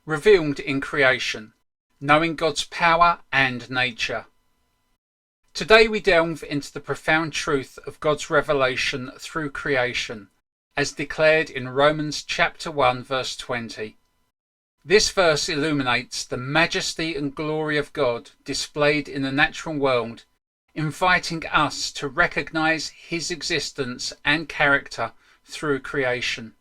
revealed in creation, knowing God's power and nature. Today we delve into the profound truth of God's revelation through creation, as declared in Romans chapter 1 verse 20. This verse illuminates the majesty and glory of God displayed in the natural world, inviting us to recognize His existence and character through creation.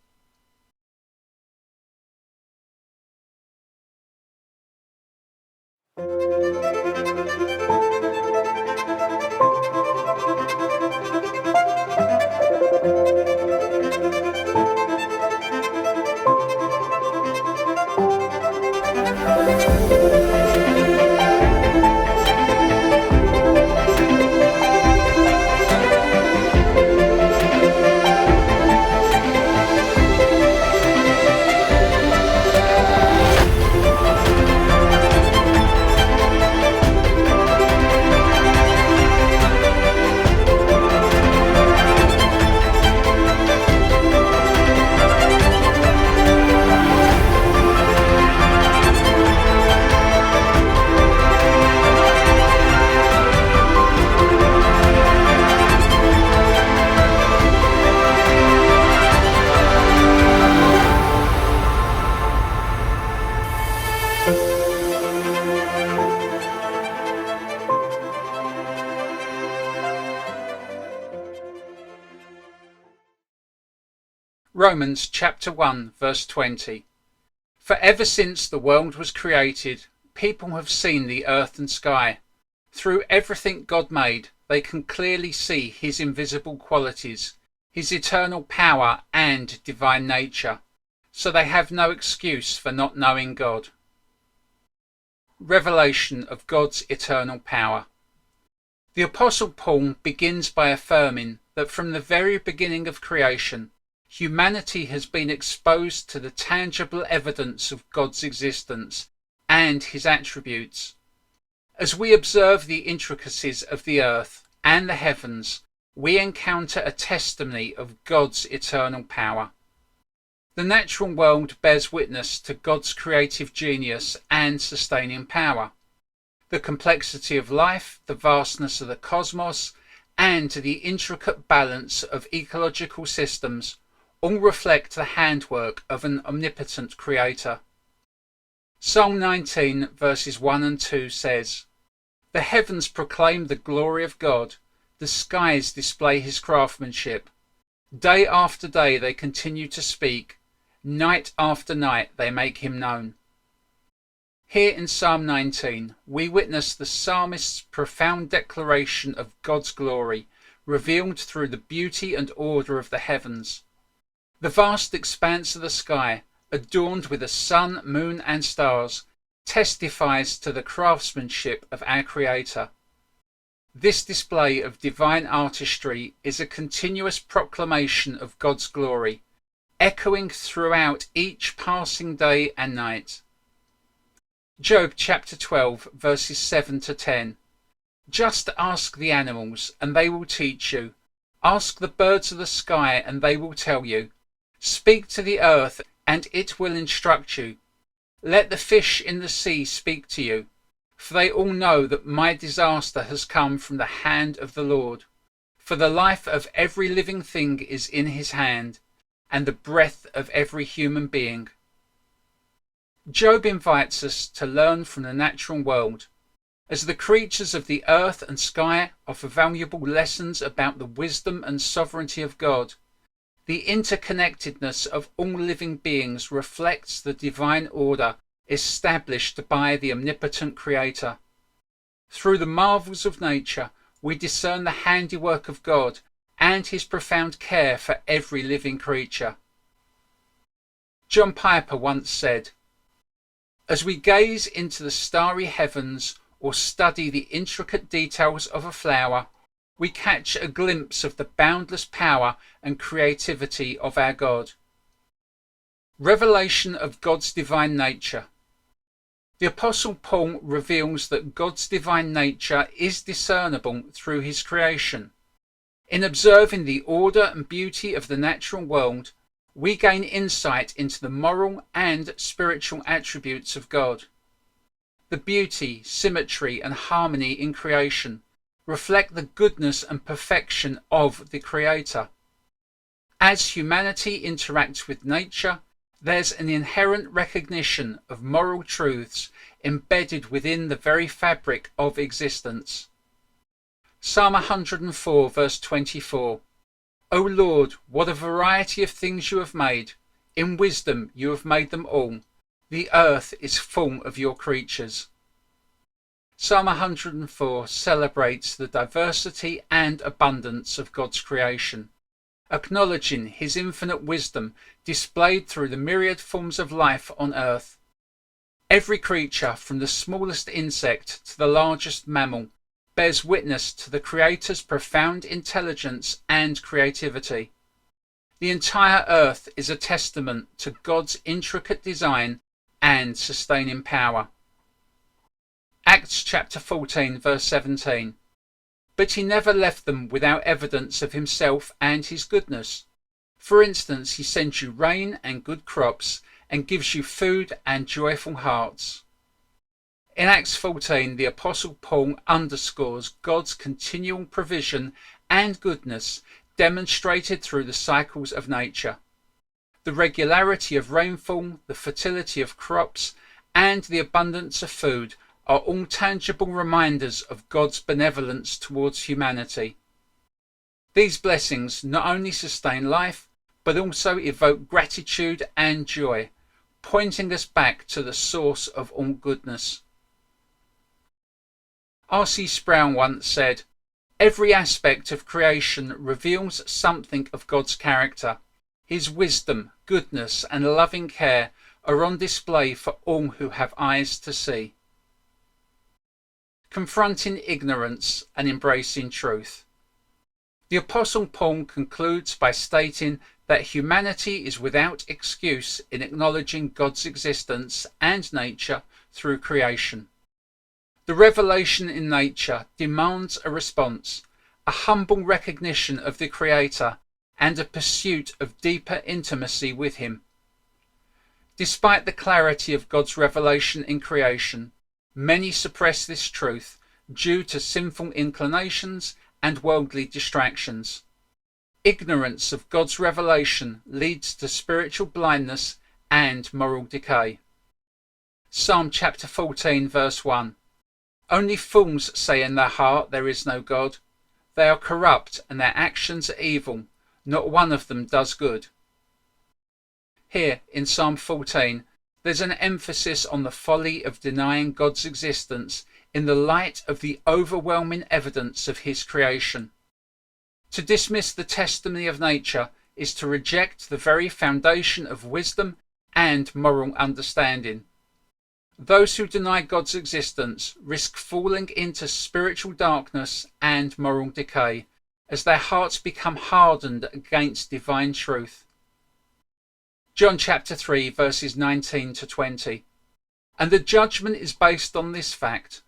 Romans chapter 1 verse 20. For ever since the world was created, people have seen the earth and sky. Through everything God made, they can clearly see His invisible qualities, His eternal power and divine nature, so they have no excuse for not knowing God. Revelation of God's eternal power. The Apostle Paul begins by affirming that from the very beginning of creation, humanity has been exposed to the tangible evidence of God's existence and His attributes. As we observe the intricacies of the earth and the heavens, we encounter a testimony of God's eternal power. The natural world bears witness to God's creative genius and sustaining power. The complexity of life, the vastness of the cosmos, and the intricate balance of ecological systems all reflect the handwork of an omnipotent creator. Psalm 19 verses 1 and 2 says, "The heavens proclaim the glory of God, the skies display His craftsmanship. Day after day they continue to speak, night after night they make Him known." Here in Psalm 19 we witness the psalmist's profound declaration of God's glory, revealed through the beauty and order of the heavens. The vast expanse of the sky, adorned with the sun, moon and stars, testifies to the craftsmanship of our Creator. This display of divine artistry is a continuous proclamation of God's glory, echoing throughout each passing day and night. Job chapter 12 verses 7 to 10. Just ask the animals and they will teach you. Ask the birds of the sky and they will tell you. Speak to the earth and it will instruct you. Let the fish in the sea speak to you, for they all know that my disaster has come from the hand of the Lord. For the life of every living thing is in His hand, and the breath of every human being. Job invites us to learn from the natural world, as the creatures of the earth and sky offer valuable lessons about the wisdom and sovereignty of God. The interconnectedness of all living beings reflects the divine order established by the omnipotent Creator. Through the marvels of nature, we discern the handiwork of God and His profound care for every living creature. John Piper once said, "As we gaze into the starry heavens or study the intricate details of a flower, we catch a glimpse of the boundless power and creativity of our God." Revelation of God's divine nature. The Apostle Paul reveals that God's divine nature is discernible through His creation. In observing the order and beauty of the natural world, we gain insight into the moral and spiritual attributes of God. The beauty, symmetry, and harmony in creation reflect the goodness and perfection of the Creator. As humanity interacts with nature, there's an inherent recognition of moral truths embedded within the very fabric of existence. Psalm 104 verse 24. O Lord, what a variety of things you have made! In wisdom you have made them all. The earth is full of your creatures. Psalm 104 celebrates the diversity and abundance of God's creation, acknowledging his infinite wisdom displayed through the myriad forms of life on earth. Every creature, from the smallest insect to the largest mammal, bears witness to the Creator's profound intelligence and creativity. The entire earth is a testament to God's intricate design and sustaining power. Acts chapter 14 verse 17. But he never left them without evidence of himself and his goodness. For instance, he sends you rain and good crops, and gives you food and joyful hearts. In Acts 14, the Apostle Paul underscores God's continual provision and goodness demonstrated through the cycles of nature. The regularity of rainfall, the fertility of crops, and the abundance of food are all tangible reminders of God's benevolence towards humanity. These blessings not only sustain life, but also evoke gratitude and joy, pointing us back to the source of all goodness. R.C. Sproul once said, "Every aspect of creation reveals something of God's character. His wisdom, goodness, and loving care are on display for all who have eyes to see." Confronting ignorance and embracing truth. The Apostle Paul concludes by stating that humanity is without excuse in acknowledging God's existence and nature through creation. The revelation in nature demands a response, a humble recognition of the Creator, and a pursuit of deeper intimacy with Him. Despite the clarity of God's revelation in creation, many suppress this truth due to sinful inclinations and worldly distractions. Ignorance of God's revelation leads to spiritual blindness and moral decay. Psalm chapter 14 verse 1. Only fools say in their heart there is no God. They are corrupt and their actions are evil. Not one of them does good. Here in Psalm 14, there's an emphasis on the folly of denying God's existence in the light of the overwhelming evidence of His creation. To dismiss the testimony of nature is to reject the very foundation of wisdom and moral understanding. Those who deny God's existence risk falling into spiritual darkness and moral decay as their hearts become hardened against divine truth. John chapter 3 verses 19 to 20. And the judgment is based on this fact.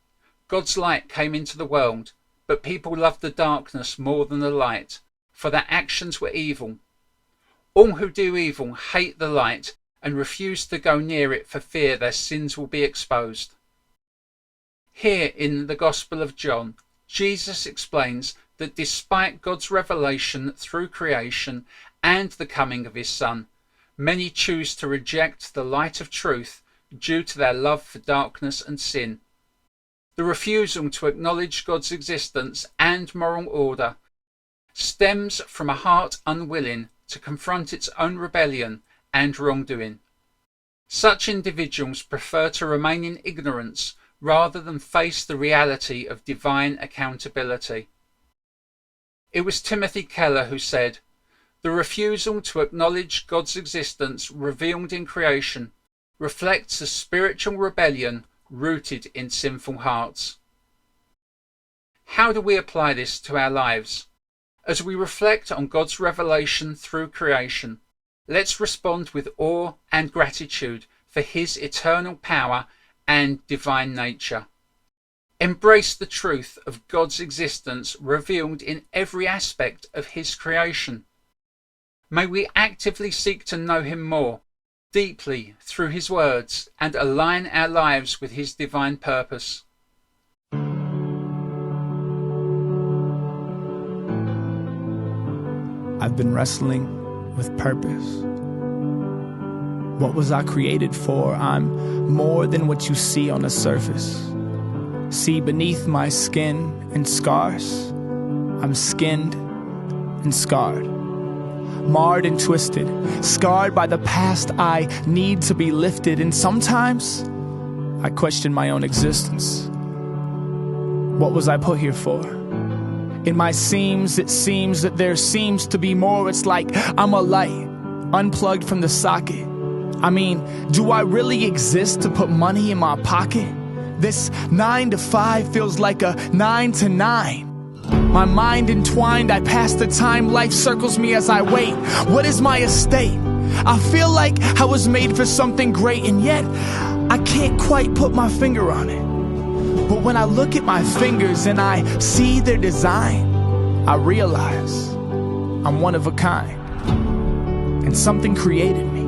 God's light came into the world, but people loved the darkness more than the light, for their actions were evil. All who do evil hate the light and refuse to go near it for fear their sins will be exposed. Here in the Gospel of John, Jesus explains that despite God's revelation through creation and the coming of His Son, many choose to reject the light of truth due to their love for darkness and sin. The refusal to acknowledge God's existence and moral order stems from a heart unwilling to confront its own rebellion and wrongdoing. Such individuals prefer to remain in ignorance rather than face the reality of divine accountability. It was Timothy Keller who said, "The refusal to acknowledge God's existence revealed in creation reflects a spiritual rebellion rooted in sinful hearts." How do we apply this to our lives? As we reflect on God's revelation through creation, let's respond with awe and gratitude for His eternal power and divine nature. Embrace the truth of God's existence revealed in every aspect of His creation. May we actively seek to know him more deeply through his words and align our lives with his divine purpose. I've been wrestling with purpose. What was I created for? I'm more than what you see on the surface. See beneath my skin and scars, I'm skinned and scarred, marred and twisted, scarred by the past I need to be lifted. And sometimes I question my own existence. What was I put here for? In my seams, it seems that there seems to be more. It's like I'm a light, unplugged from the socket. I mean, do I really exist to put money in my pocket? This 9 to 5 feels like a 9 to 9. My mind entwined, I pass the time, life circles me as I wait. What is my estate? I feel like I was made for something great, and yet I can't quite put my finger on it. But when I look at my fingers and I see their design, I realize I'm one of a kind, and something created me.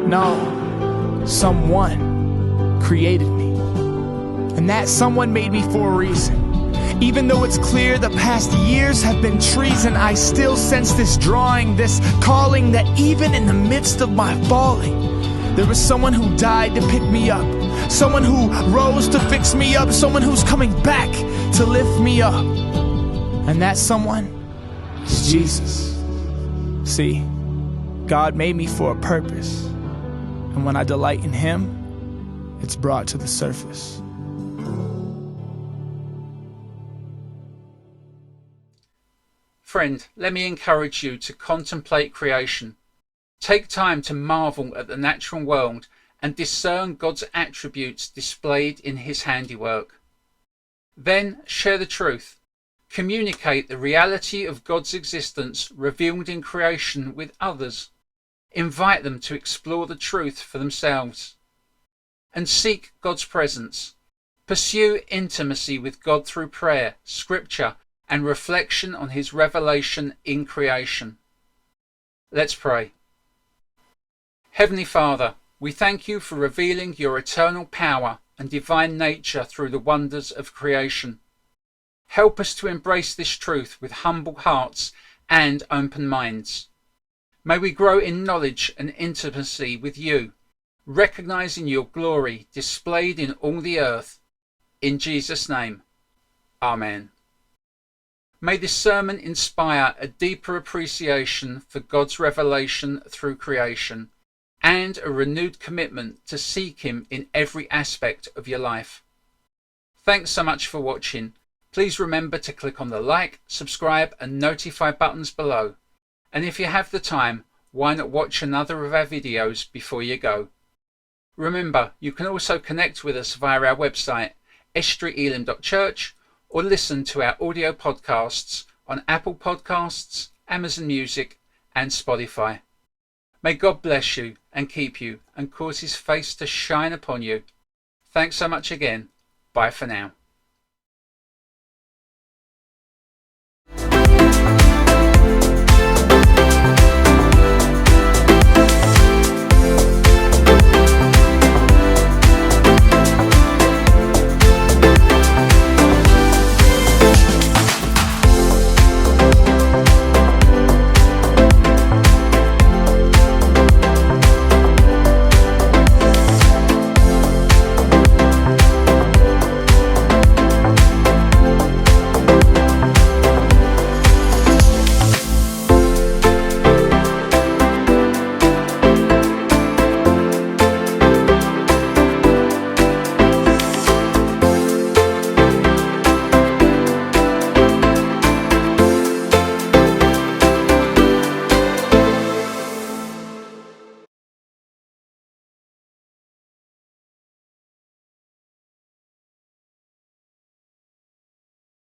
No, someone created me. And that someone made me for a reason. Even though it's clear the past years have been treason, I still sense this drawing, this calling, that even in the midst of my falling, there was someone who died to pick me up, someone who rose to fix me up, someone who's coming back to lift me up. And that someone is Jesus. See, God made me for a purpose. And when I delight in him, it's brought to the surface. Friend, let me encourage you to contemplate creation. Take time to marvel at the natural world and discern God's attributes displayed in his handiwork. Then share the truth. Communicate the reality of God's existence revealed in creation with others. Invite them to explore the truth for themselves. And seek God's presence. Pursue intimacy with God through prayer, scripture, and reflection on his revelation in creation. Let's pray. Heavenly Father, we thank you for revealing your eternal power and divine nature through the wonders of creation. Help us to embrace this truth with humble hearts and open minds. May we grow in knowledge and intimacy with you, recognizing your glory displayed in all the earth. In Jesus' name, Amen. May this sermon inspire a deeper appreciation for God's revelation through creation and a renewed commitment to seek him in every aspect of your life. Thanks so much for watching. Please remember to click on the like, subscribe and notify buttons below. And if you have the time, why not watch another of our videos before you go? Remember, you can also connect with us via our website, estuaryelim.church, or listen to our audio podcasts on Apple Podcasts, Amazon Music and Spotify. May God bless you and keep you and cause his face to shine upon you. Thanks so much again. Bye for now.